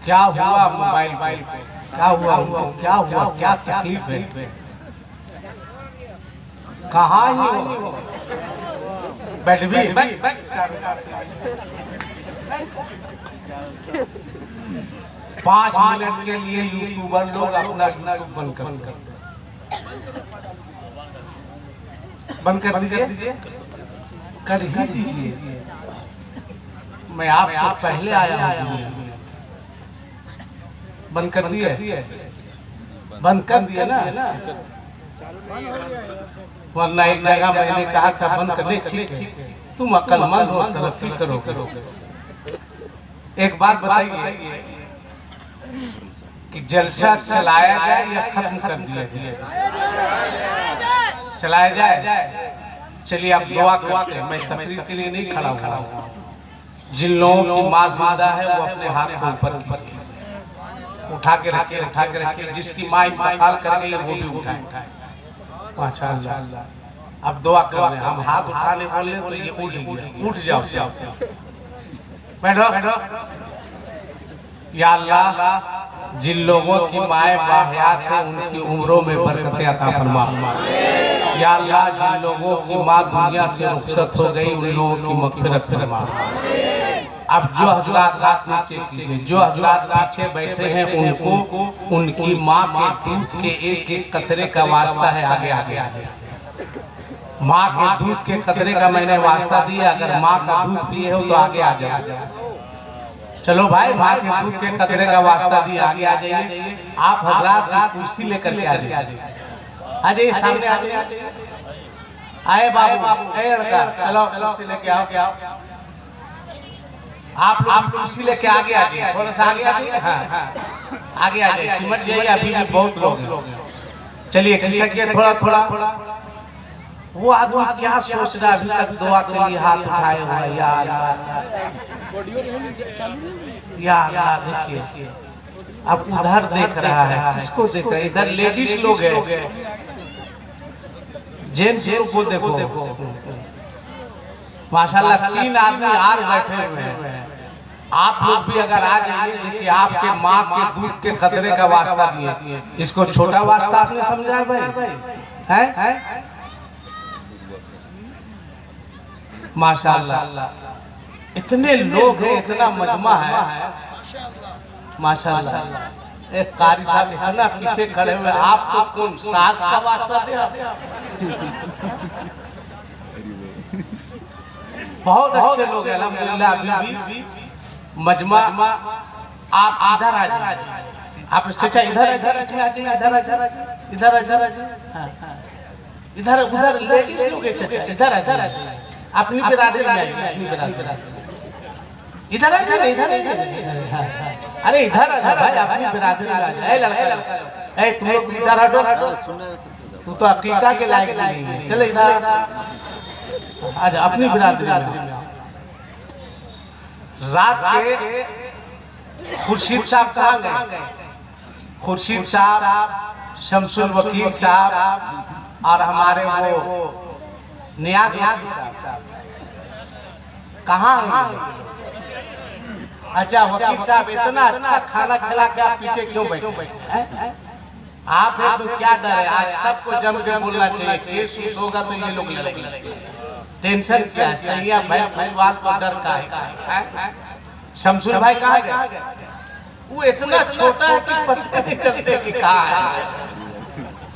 क्या हुआ मोबाइल पे, क्या हुआ उनको, क्या हुआ, क्या तकलीफ है, कहाँ ही हो? बैठ भी 5 मिनट के लिए यूट्यूबर लोग अपना बंद कर दीजिए, कर ही दीजिए। मैं आपसे पहले आया हूँ, बंद कर दिए, बंद कर दिया ना, वरना एक जगह मैंने कहा था बंद करने, ठीक है तुम अक्लमंद हो, तरक्की करो। एक बात बताइए कि जलसा चलाया जाए या खत्म कर दिया जाए? चलाया जाए। चलिए आप दुआ करते हैं, मैं तकरीर के लिए नहीं खड़ा हुआ। जिन लोगों की माँ जिंदा है वो अपने हाथ को ऊपर उठा के रखे, जिसकी माँ इंतकाल कर गई वो भी उठाए। माशाअल्लाह। अब दुआ कर रहे हैं, हम हाथ उठाने बोले तो ये उठ गया, उठ जाओ, बैठो। या अल्लाह, जिन लोगों की माएँ बाहयात हैं उनकी उम्रों में बरकतें अता फरमा। या अल्लाह, जिन लोगों की माँ दुनिया से रुखसत हो गई उन लोगों की मग़फ़िरत फरमा। अब जो हज़रात हाथ नीचे कीजिए, जो हज़रात पीछे बैठे हैं उनको उनकी माँ के दूध के एक कतरे का वास्ता है, आगे माँ के दूध के कतरे का मैंने वास्ता दिया। अगर माँ का दूध पिए हो तो आगे आ जाओ। चलो भाई, माँ के दूध के कतरे का वास्ता दिया, आगे आ जाइए। आप हज़रात कुर्सी लेकर के आ जाइए, सामने आ जाइए। आए बाबू, ए लड़का, चलो कुर्सी लेके आओ। आप लोग कुर्सी लेके आगे आ जाइए, थोड़ा सा आगे आ जाइए। हाँ, आगे आ जाइए, सिमट जाइए, अभी भी बहुत लोग हैं। चलिए खिसकिए थोड़ा। वो आदमी क्या सोच रहा है, अभी तक दुआ के लिए हाथ उठाए हुआ है। या अल्लाह, देखिए अब उधर देख रहा है, किसको देख रहा है? इधर लेडीज लोग हैं, जेंट्स को देखो। माशाल्लाह 3 आदमी आर बैठे हुए हैं। आप लोग भी अगर आ जाइए, देखिए आपके माँ के दूध के कतरे का वास्ता दिए। इसको छोटा वास्ता आपने समझा है भाई? है माशाल्लाह, इतने लोग हैं, इतना मजमा है माशाल्लाह। एक कारी साहब इतना पीछे खड़े हुए, आपको कौन सास का वास्ता दे? बहुत अच्छे लोग हैं अल्हम्दुलिल्लाह। अभी मजमा आप इधर आ जाइए, आप चाचा इधर इसमें आ जाइए, इधर उधर लेडीज लोग हैं, चाचा इधर आ जाइए, अपनी बिरादरी में आइए, अपनी बिरादरी इधर आ जाइए, इधर। अरे इधर आ जा भाई, अपनी बिरादरी में आ जाए। लड़का, तुम लोग इधर हटो, तू तो अकीका के लायक नहीं है, चले इधर आजा, अपनी बिरादरी में। रात के खुर्शीद साहब कहाँ गए? खुर्शीद साहब, शमसुल वकील साहब और हमारे वो नियाज साहब कहाँ हैं? अच्छा वकील साहब, इतना अच्छा खाना खिला के आप पीछे क्यों बैठे? आप हैं तो क्या डर है? आज सबको जम के बोलना चाहिए, केस होगा तो ये लोग लड़ेंगे। टेंशन क्या है? सही है भाई, बात को डर का है। शमसुल भाई कहाँ गए? वो इतना छोटा है कि पता नहीं चलते कि कहाँ है।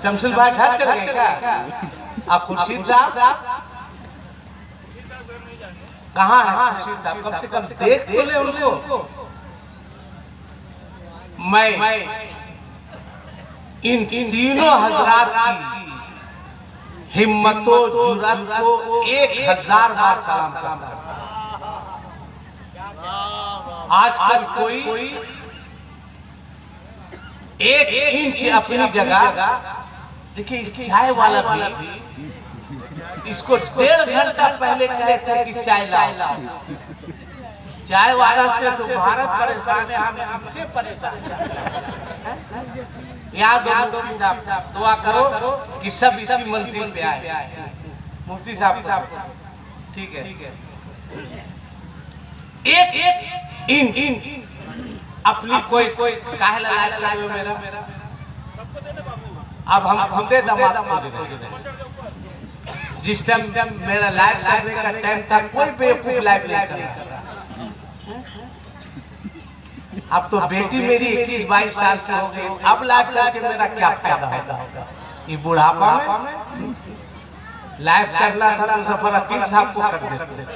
शमसुल भाई घर चल गए क्या? आप खुर्शीद साहब कहाँ है? खुर्शीद साहब कम से कम देख तो ले उनको। मैं इन तीनों हजरात की हिम्मतो जुर्रत को 1000 बार सलाम करता है। आजकल कोई 1 इंच अपनी जगह, देखिए चाय वाला भी इसको 1.5 घंटा पहले कहे थे कि चाय लाओ। चाय वाला से तो भारत परेशान है, हम इससे परेशान हैं। याद हो मुफ्ती साहब, दुआ करो कि सब इसी मंजिल पे आए। मुफ्ती साहब ठीक है। एक इन अपनी कोई काहे लायक लाइव मेरा अब हम खुदे दामाद खोज रहे हैं। जिस टाइम मेरा लाइव करने का टाइम था कोई बेवकूफ लाइव नहीं कर रहा। अब तो बेटी मेरी 21-22 साल से हो गई, अब लाइव करके मेरा क्या फायदा होगा? ये बुढ़ापा में लाइव करना था तो सफर अकील साहब को कर देते।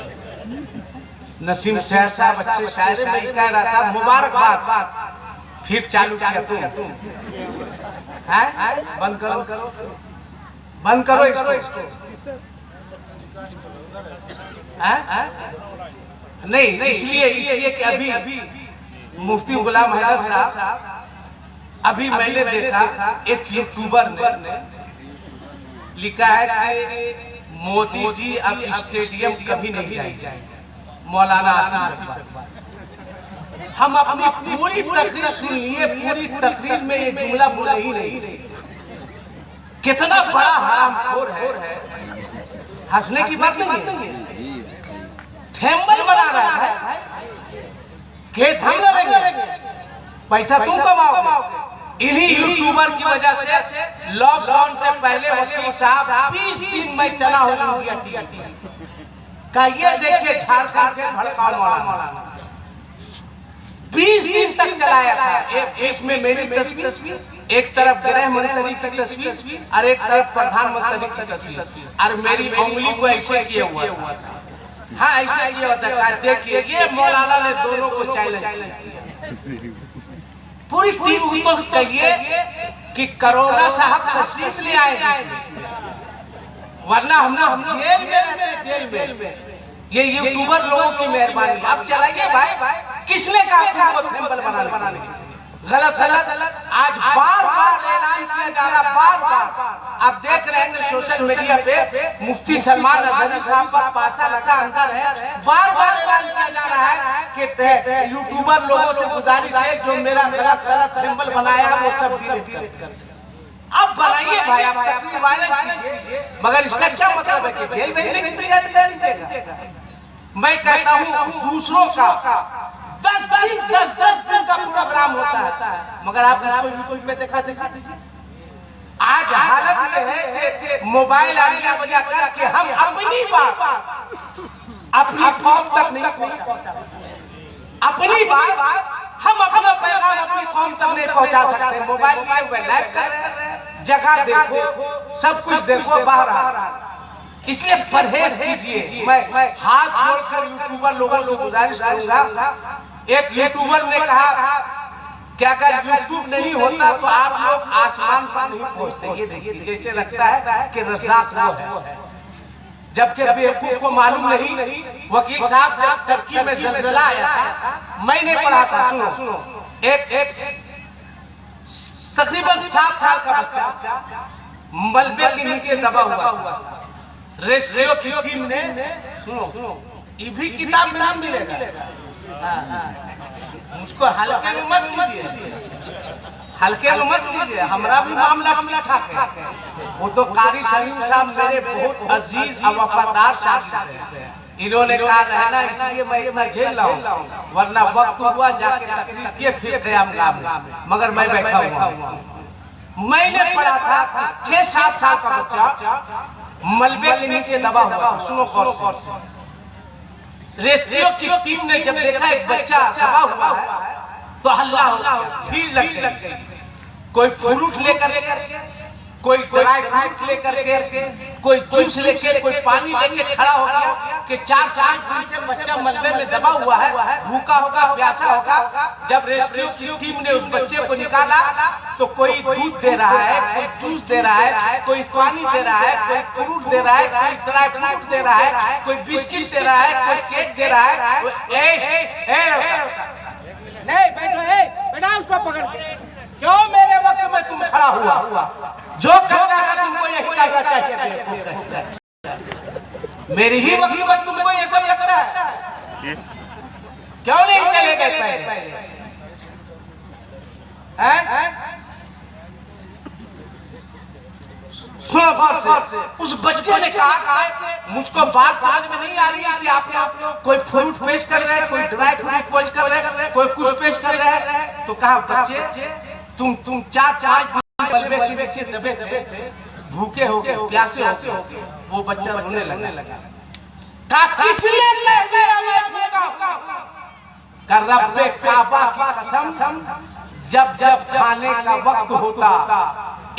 नसीम शहर साहब अच्छे शायर नहीं कह रहा था मुबारकबाद, फिर चालू किया तुम है? बंद करो बंद करो इसको नहीं, इसलिए कि अभी मुफ्ती गुलाम हैदर साहब अभी मैंने देखा एक यूट्यूबर ने लिखा है कि मोदी जी अब स्टेडियम कभी नहीं जाएंगे। मौलाना आसिफ हम अपनी पूरी तकरीर सुन लिए, पूरी तकरीर में ये जुमला बोला ही नहीं। कितना बड़ा हरामखोर है, हंसने की बात नहीं है। थैम्बल बना रहा है, केस हम लड़ेंगे, पैसा तुम कमाओगे। इन्हीं यूट्यूबर की वजह से लॉकडाउन से पहले वकील साहब 20 दिन में चला हो गया का ये देखिए झारखंड के भड़काऊ मौलाना 20 दिन तक चलाया था। एक में मेरी तस्वीर, एक तरफ गृह मंत्री की तस्वीर और एक तरफ प्रधानमंत्री की तस्वीर, और मेरी उंगली को ऐसे किया हुआ था। हाँ ऐसे किया हुआ था। देखिए ये मौलाना ने दोनों को चैलेंज किया। पूरी टीम तो कहिए कि कोरोना साहब तशरीफ ले आए, वरना हम लोग जेल में। ये यूट्यूबर लोगों की मेहरबानी। अब चलाइए भाई, किसने कहा तुमको थंबनेल बनाने? गलत आज बार ऐलान किया जा रहा, बार आप देख रहे हैं कि सोशल मीडिया पे मुफ्ती सलमान अजहरी साहब पर पासा लगा अंदर है। बार ऐलान किया जा रहा है कि यूट्यूबर लोगों से गुजारिश है जो मेरा गलत थंबनेल बनाया वो सब डिलीट कर। अब बनाइए भाई, आप तकरीर वायरल कीजिए, मगर इसका क्या मतलब है कि जेल भेजने की तैयारी कर लीजिएगा? मैं कहता हूँ दूसरों का 10 दिन का प्रोग्राम होता है, मगर आप उसको पे दिखा दीजिए। आज हालत ये है कि मोबाइल आलिया बजा करके हम अपनी बात अपनी कौम तक नहीं पहुंचा, अपनी बात हम अपना पैगाम अपनी कौम तक नहीं पहुंचा सकते। मोबाइल लाइव कर रहे हैं, जगह देखो, सब कुछ देखो बाहर। इसलिए परहेज कीजिए। मैं हाथ जोड़कर यूट्यूबर लोगों से गुजारिश करूंगा। एक यूट्यूबर ने कहा कि अगर यूट्यूब नहीं होता तो आप लोग आसमान पर नहीं पहुंचते। ये देखिए जैसे लगता है कि रज़ाक वो है, जबकि बेवकूफ को मालूम नहीं। वकील साहब जब टर्की में ज़लज़ला आया था, मैंने पढ़ा था, सुनो, एक तकरीबन 7 साल का बच्चा मलबे के नीचे दबा हुआ था। रेस्क्यू की टीम ने, सुनो, ये भी किताब में नाम मिलेगा, मुझको हल्के में मत लीजिए, हमारा भी मामला ठीक है। वो तो कारी सलीम साहब मेरे बहुत अजीज और वफादार शागिर्द हैं। इन्होंने कहा रहना, इसलिए मैं इतना झेल रहा हूँ, वरना वक्त हुआ जाके तकरीर किए फिर क़याम काम, मगर मैं बैठा हुआ। मैंने पढ़ा था कि 6-7 साल का बच्चा मलबे के नीचे दबा हुआ। सुनो गौर से, रेस्क्यू की टीम ने जब देखा एक बच्चा दबा हुआ है तो हल्ला हो गया, भीड़ लग गई। कोई फ्रूट लेकर के, कोई ड्राई फ्रूट लेकर के, कोई जूस लेके, कोई पानी लेके खड़ा हो गया कि 4-5 दिन से बच्चा मलबे में दबा हुआ है, भूखा होगा, प्यासा होगा। जब रेस्क्यू की टीम ने उस बच्चे को निकाला तो कोई दूध दे रहा है, कोई जूस दे रहा है, कोई पानी दे रहा है, कोई फ्रूट दे रहा है, कोई ड्राई फ्रूट दे रहा है, कोई बिस्किट दे रहा है, कोई केक दे रहा है। नहीं बैठो, बेटा उसको पकड़। क्यों मेरे वक्त में तुम खड़ा हुआ? जो करना है तुमको यही करना चाहिए। मेरी ही वक्त में तुमको ये सब लगता है? क्यों नहीं चले गए पहले? सुनो गौर से, उस बच्चे ने कहा मुझको बात समझ में नहीं आ रही है कि आप कोई फ्रूट पेश कर रहे हैं, कोई ड्राई फ्रूट पेश कर रहे हैं, प्रवेश कर रहे हैं तो कहा बच्चे तुम 4-5 दिन बलबे के नीचे दबे दबे भूखे हो गए, प्यासे हो गए। वो बच्चा रोने लगा। कहा किसने कह दिया मैं भूखा हूं? कर रब्बे काबा की कसम, जब जब खाने का वक्त होता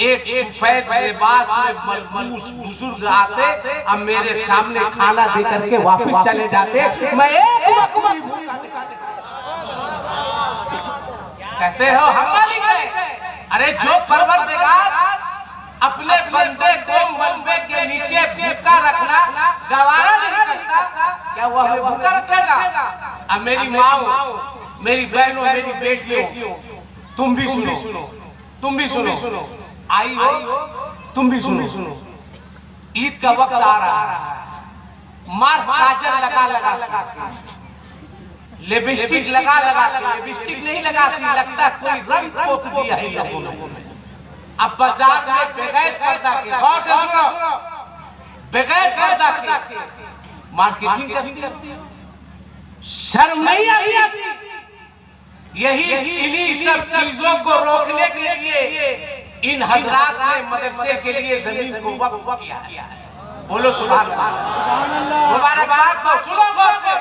एक सफेद लिबास में मलबूस बुजुर्ग आते और मेरे सामने खाना दे करके वापस चले जाते। मैं एक वक्त भी भूखा नहीं। कहते हो हम मालिक हैं। अरे जो परवरदिगार अपने बंदे को मलबे के नीचे भूखा रखना गवारा नहीं करता, क्या वो हमें भूखा रखेगा? अब मेरी माँ, मेरी बहनों, मेरी बेटियों, तुम भी सुनो, आई हो तुम भी सुनो। ईद का वक्त आ रहा है, मार काजल लगा के, लिपस्टिक लगा के, लिपस्टिक नहीं लगाती, लगता कोई रंग पोत दिया है लोगों ने। अब बाजार में बगैर पर्दा के, गौर से सुनो, बगैर पर्दा के मार्केटिंग करती हो, शर्म नहीं आती? यही इन्हीं सब चीजों को रोकने के लिए इन हजरात ने मदरसे के लिए जमीन को वक्फ किया है। बोलो सुभान अल्लाह, मुबारकबाद दो, सुनो गौर से।